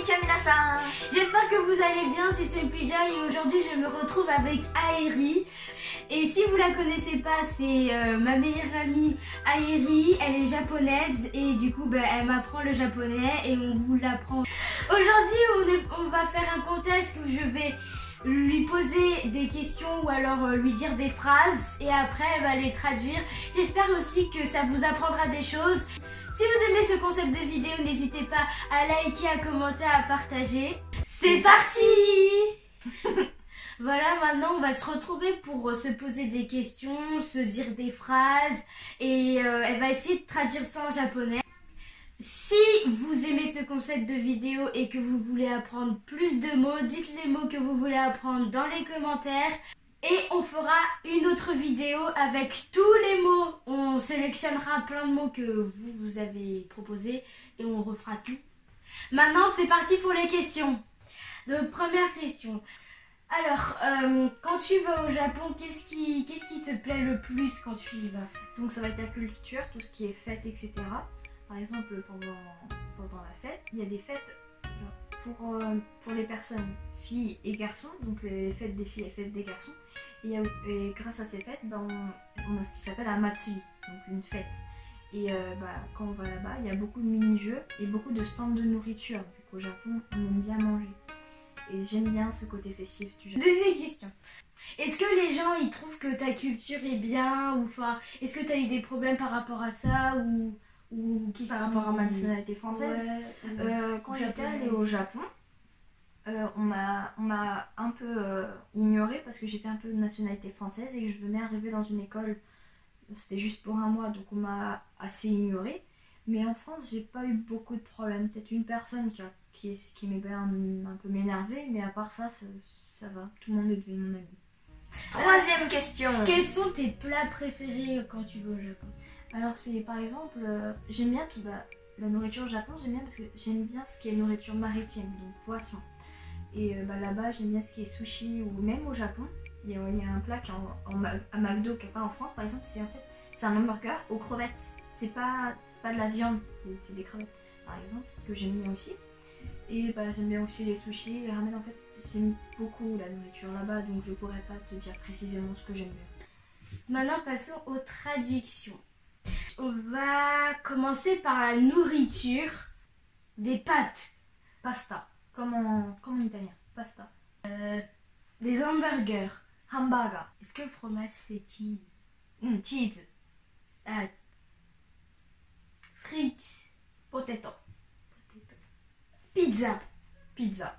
Konnichiwa minasan. J'espère que vous allez bien, c'est Senpuja et aujourd'hui je me retrouve avec Aeri. Et si vous la connaissez pas, c'est ma meilleure amie Aeri, elle est japonaise et du coup elle m'apprend le japonais et on vous l'apprend. Aujourd'hui on va faire un contest où je vais lui poser des questions ou alors lui dire des phrases et après elle va les traduire. J'espère aussi que ça vous apprendra des choses. Si vous aimez ce concept de vidéo, n'hésitez pas à liker, à commenter, à partager. C'est parti! Voilà, maintenant on va se retrouver pour se poser des questions, se dire des phrases et elle va essayer de traduire ça en japonais. Si vous aimez ce concept de vidéo et que vous voulez apprendre plus de mots, dites les mots que vous voulez apprendre dans les commentaires. Et on fera une autre vidéo avec tous les mots. On sélectionnera plein de mots que vous avez proposés et on refera tout. Maintenant, c'est parti pour les questions. Donc, première question. Alors, quand tu vas au Japon, qu'est-ce qui te plaît le plus quand tu y vas? Donc ça va être la culture, tout ce qui est fête, etc. Par exemple, pendant la fête, il y a des fêtes pour les personnes filles et garçons, donc les fêtes des filles et les fêtes des garçons. Et grâce à ces fêtes, on a ce qui s'appelle un matsuri, donc une fête. Et quand on va là-bas, il y a beaucoup de mini-jeux et beaucoup de stands de nourriture, vu qu'au Japon, on aime bien manger. Et j'aime bien ce côté festif du Japon. Deuxième question. Est-ce que les gens ils trouvent que ta culture est bien ou est-ce que tu as eu des problèmes par rapport à ça ou par rapport à ma nationalité française? Quand j'étais allée au Japon, on m'a un peu ignorée parce que j'étais un peu de nationalité française et que je venais arriver dans une école, c'était juste pour un mois, donc on m'a assez ignorée. Mais en France, j'ai pas eu beaucoup de problèmes. Peut-être une personne qui aimait bien un peu m'énerver, mais à part ça, ça va. Tout le monde est devenu mon ami. Troisième question. Quels sont tes plats préférés quand tu vas au Japon? Alors c'est par exemple, j'aime bien la nourriture au Japon, j'aime bien parce que j'aime bien ce qui est nourriture maritime, donc poisson. Et là-bas j'aime bien ce qui est sushi ou même au Japon, il y a un plat qui est à McDo qui n'est pas en France par exemple, c'est un hamburger aux crevettes. C'est pas de la viande, c'est des crevettes par exemple, que j'aime bien aussi. Et j'aime bien aussi les sushis, les ramen. En fait j'aime beaucoup la nourriture là-bas, donc je pourrais pas te dire précisément ce que j'aime bien. Maintenant passons aux traductions. On va commencer par la nourriture. Des pâtes. Pasta, comme en italien, pasta. Des hamburgers. Hamburger. Est-ce que le fromage c'est cheese? Cheese. Frites. Potato. Pizza. Pizza.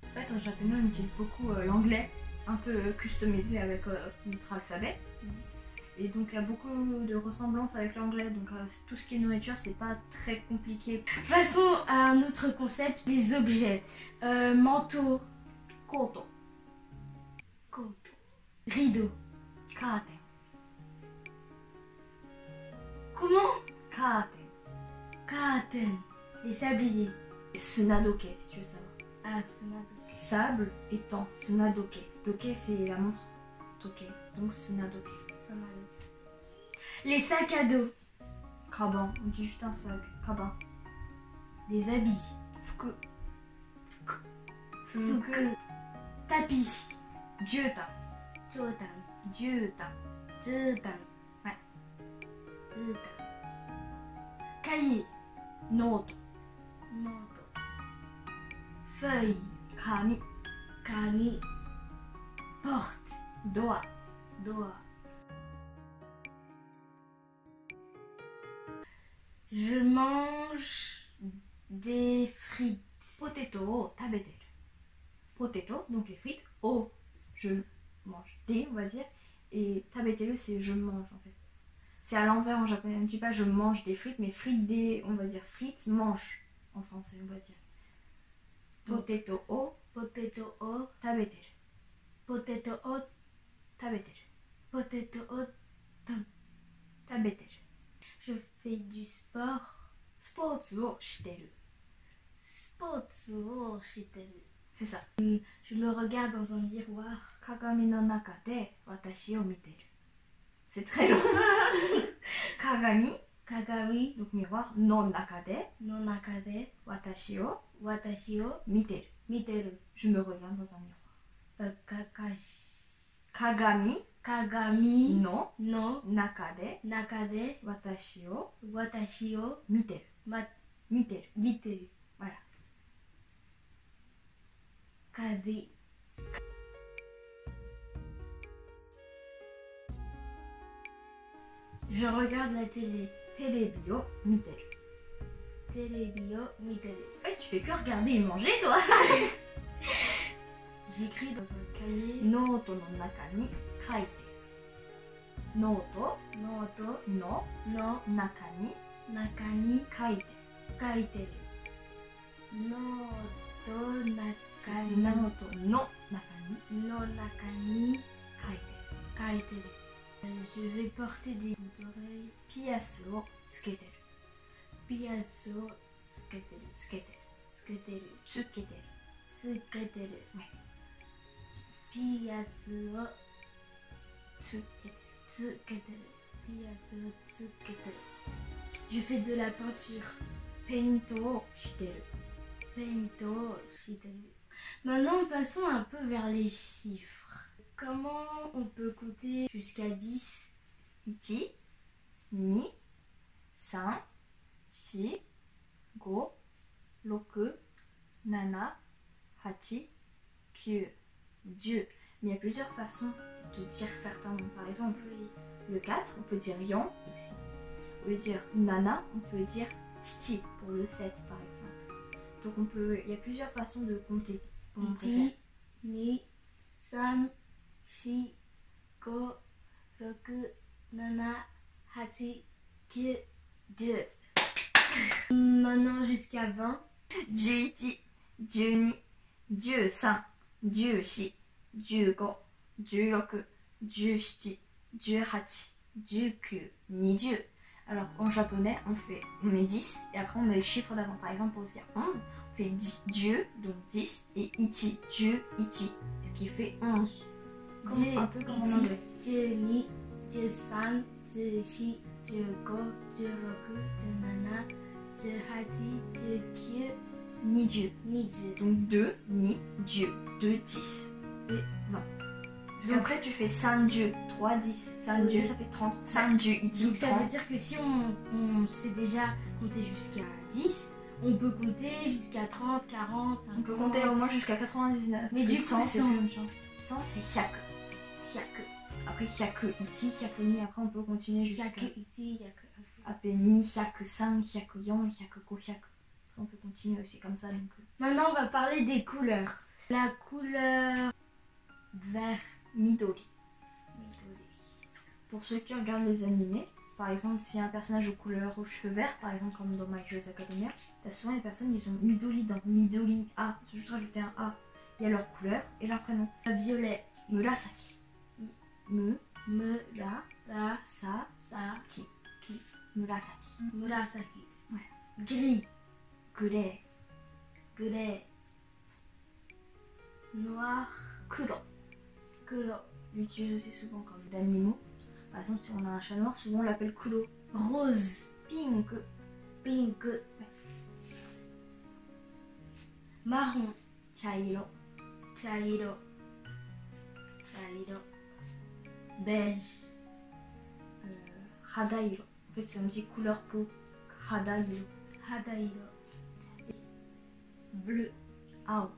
En fait, en japonais, on utilise beaucoup l'anglais, un peu customisé avec notre alphabet. Et donc, il y a beaucoup de ressemblances avec l'anglais. Donc, tout ce qui est nourriture, c'est pas très compliqué. Passons à un autre concept, les objets. Manteau. Koto. Rideau. Curtain. Comment? Curtain. Les sabliers. Sunadoke, si tu veux savoir. Sunadoke. Sable et temps. Sunadoke. Doke, c'est la montre. Toke. Donc, Sunadoke. Les sacs à dos. Kaban. On dit juste un sac. Kaban. Les habits. Fuku. Tapis. Juta. Jutan. Ouais. Cahier. Note. Feuille. Kami. Porte. Doa. Je mange des frites. Potato o tabeteru. Potato, donc les frites. O, je mange. Des, on va dire. Et tabeteru, c'est je mange en fait. C'est à l'envers en japonais. On ne dit pas je mange des frites, mais frites des, on va dire frites, mange en français, on va dire. Potato o tabeteru. Potato o Tabeteru. tabeteru. Je fais du sport. Sports o shiteru. C'est ça. Je me regarde dans un miroir. Kagami no naka de watashi o miteru. C'est très long. Kagami. Kagami donc miroir, no naka de no naka de watashi o watashi o miteru. miteru. Je me regarde dans un miroir. Kagami no no naka de naka de watashi o watashi o miteru. Miteru. miteru. Voilà. Kadi. Je regarde la télé. Terebi o miteru. Terebi o miteru. En fait, tu fais que regarder et manger, toi. J'écris dans un cahier. Noto no naka ni kaite. Noto Noto no no naka ni naka ni kaite. kaiteru. Noto naka ni Noto no naka ni no naka ni kaite. kaiteru. Je vais porter des boucles d'oreilles. Piasu o tsuketeru. Piace o tsuketeru. Tsuketeru. Tsuketeru. Tsuketeru. Tsuketeru. Ouais. Piace o Tsuketeru. tsuketeru. Piace o tsuketeru. Je fais de la peinture. Painto o shiteru. Paint o shiteru. Maintenant, passons un peu vers les chiffres. Comment on peut compter jusqu'à 10? 1, 2, 3, 4, 5, 6, 7, 8, 9, 10. Mais il y a plusieurs façons de dire certains noms. Par exemple, le 4, on peut dire yon aussi. Au lieu de dire nana, on peut dire shiti pour le 7 par exemple. Donc il y a plusieurs façons de compter. Comment on peut 1, faire 2, 3, 4, 5, 6, 7, 8, 9, 10. Maintenant jusqu'à 20. 11、12、13、14、15、16、17、18、19、20. Alors en japonais, on met 10 et après on met le chiffre d'avant. Par exemple, pour dire 11, on fait Dieu, donc 10, et Ichi, Dieu, Ichi, ce qui fait 11. Un peu comme en anglais. 12, 13, 14, 15, 16, 17, 18, 19, Ni Dieu. 20. Donc 2, ni Dieu. 2, 10. C'est 20. Parce qu'après tu fais 5 Dieu, 3, 10. 5 Dieu, ça fait 30. 5 Dieu, Ichi, Donc ça veut 30. dire que si on sait déjà compter jusqu'à 10, on peut compter jusqu'à 30, 40, 50. On peut compter au moins jusqu'à 99. Mais du coup, 100, c'est 100. plus méchant. 100, c'est Hyaku. Hyaku. Après Hyaku Ichi, Hyaku Ni. Après on peut continuer jusqu'à Hyaku ichi, hyaku. Apeni, Hyaku 5, Hyaku 4, Hyaku 5, Hyaku. Après on peut continuer aussi comme ça. Donc, Maintenant, on va parler des couleurs. La couleur vert. Midori. Pour ceux qui regardent les animés, par exemple, s'il y a un personnage aux couleurs aux cheveux verts, par exemple comme dans My Hero's Academia, t'as souvent les personnes, ils ont Midori dans Midori A. C'est juste rajouter un A. Il y a leur couleur et leur prénom. Violet. Murasaki. Murasaki. Saki. Murasaki. Murasaki. Ouais. Gris. Grey. Grey. Noir. Kuro. Kuro. On l'utilise aussi souvent comme d'animaux. Par exemple, si on a un chat noir, souvent on l'appelle Kuro. Rose. Pink. Pink. Marron. Chairo. Chairo. Chairo. Beige. Hadairo. En fait, ça me dit couleur peau. Hadairo. Hadairo. Bleu. Ao.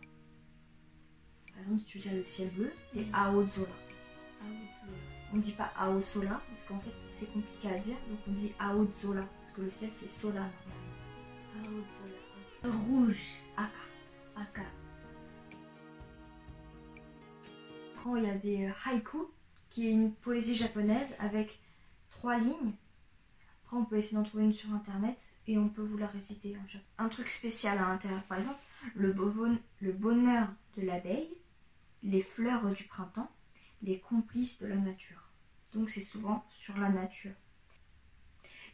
Par exemple, si tu dis le ciel bleu, c'est Aozora. On dit pas Aosola parce qu'en fait c'est compliqué à dire, donc on dit Aozora parce que le ciel c'est Sola normalement. Aozora. Rouge. Aka. Aka. Après il y a des haïkus qui est une poésie japonaise avec 3 lignes. Après on peut essayer d'en trouver une sur internet et on peut vous la réciter en japonais. Un truc spécial à l'intérieur, par exemple le bonheur de l'abeille, les fleurs du printemps, les complices de la nature. Donc c'est souvent sur la nature.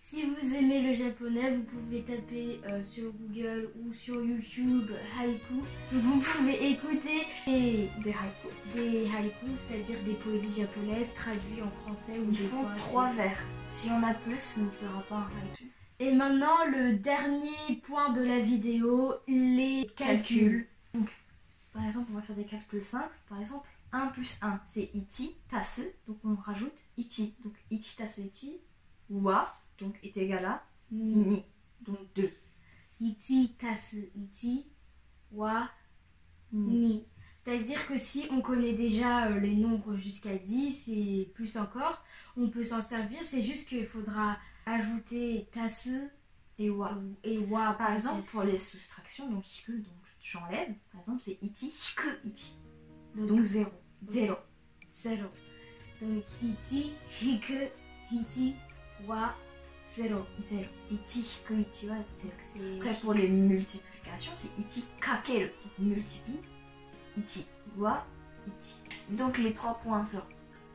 Si vous aimez le japonais, vous pouvez taper sur Google ou sur YouTube haïku. Vous pouvez écouter des haïkus, c'est-à-dire des poésies japonaises traduites en français. Ou Ils font 3 vers. Si on a plus, ce ne sera pas un haïku. Et maintenant, le dernier point de la vidéo, les calculs. Donc, par exemple, on va faire des calculs simples. Par exemple, 1 plus 1, c'est ichi tasu. Donc, on rajoute ichi. Donc, ichi tasu ichi, wa, donc est égal à ni. Donc, 2. Ichi tasu ichi, wa, ni. C'est-à-dire que si on connaît déjà les nombres jusqu'à 10 et plus encore, on peut s'en servir. C'est juste qu'il faudra ajouter tasu Et wa. Par exemple, pour les soustractions, donc hiku, donc j'enlève. Par exemple, c'est ichi, hiku, ichi. Donc 0. 0. Donc ichi, hiku, ichi, wa, 0. 0. Ichi, hiku, ichi wa 0. Après, Après, pour les multiplications, c'est ichi kakeru. Donc multiplie. Ichi wa ichi. Donc les 3 points sortent.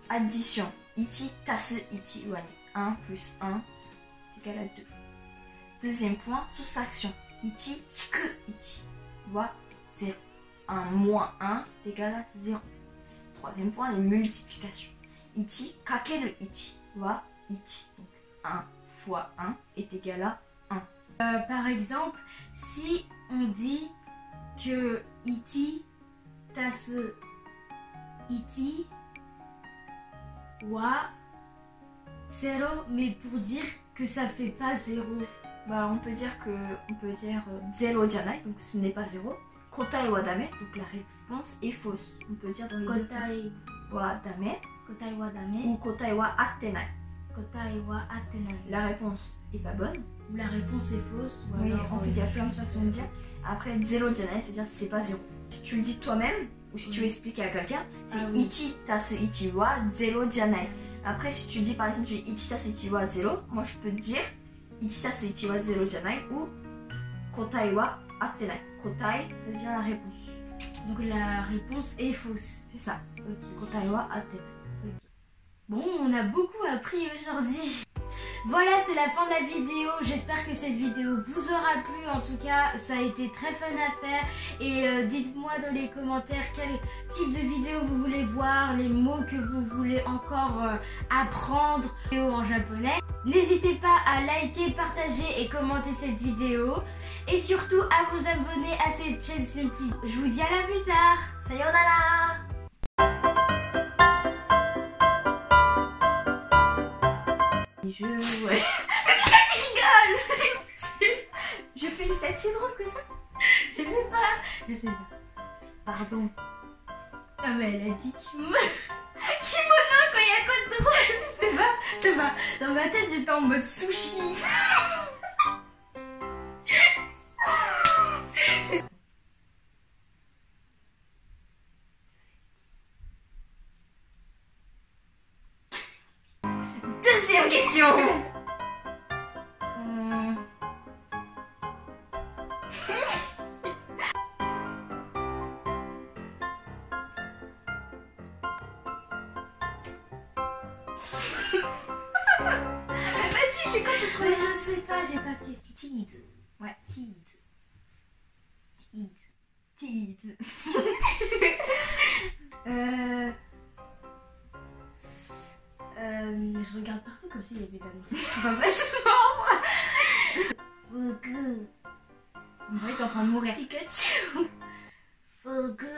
Addition. Ichi tasu ichi wa ni. 1 plus 1 égale à 2. Deuxième point, soustraction. Ichi hiku ichi wa 0. 1 moins 1 est égal à 0. Troisième point, les multiplications. Ichi kakeru ichi wa ichi. Donc 1 fois 1 est égal à 1. par exemple, si on dit que ichi tasu ichi wa 0, mais pour dire que ça fait pas 0. Bah, on peut dire 0 janai, donc ce n'est pas 0. Kotae wa dame, donc la réponse est fausse. On peut dire dans les deux Kotae wa dame wa dame, ou kotae wa attenai. kotae wa attenai. La réponse est pas bonne. Ou la réponse est fausse. Ou Oui, alors, en fait, il y a plein de façons de dire. Après, 0 janai, c'est-à-dire c'est pas 0. Si tu le dis toi-même, ou si tu expliques à quelqu'un, c'est ichi tasu ichi wa 0 janai. Après, si tu dis par exemple, tu dis ichi tasu ichi wa 0, moi je peux te dire ichi tasu ichi wa 0 janai ou kotae wa attenai. Kotae, ça veut dire la réponse. Donc la réponse est fausse. C'est ça. Ok. Kotae wa attenai. Bon, on a beaucoup appris aujourd'hui. Voilà, c'est la fin de la vidéo. J'espère que cette vidéo vous aura plu. En tout cas, ça a été très fun à faire. Et dites-moi dans les commentaires quel type de vidéo vous voulez voir, les mots que vous voulez encore apprendre en japonais. N'hésitez pas à liker, partager et commenter cette vidéo. Et surtout à vous abonner à cette chaîne Simply. Je vous dis à la plus tard. Sayonara. Ouais. Mais pourquoi tu rigoles? Je fais une tête si drôle que ça? Je sais pas. Pardon. Ah mais elle a dit Kimono quand il y a quoi de drôle? je sais pas. Dans ma tête j'étais en mode sushi. Deuxième question. Vas-y, c'est quoi ce truc? Mais je sais pas, j'ai pas de question. Teed. Ouais, teed. Je regarde partout comme s'il y avait d'amour. Fugu. On dirait que t'es en train de mourir. Pikachu. Fugu.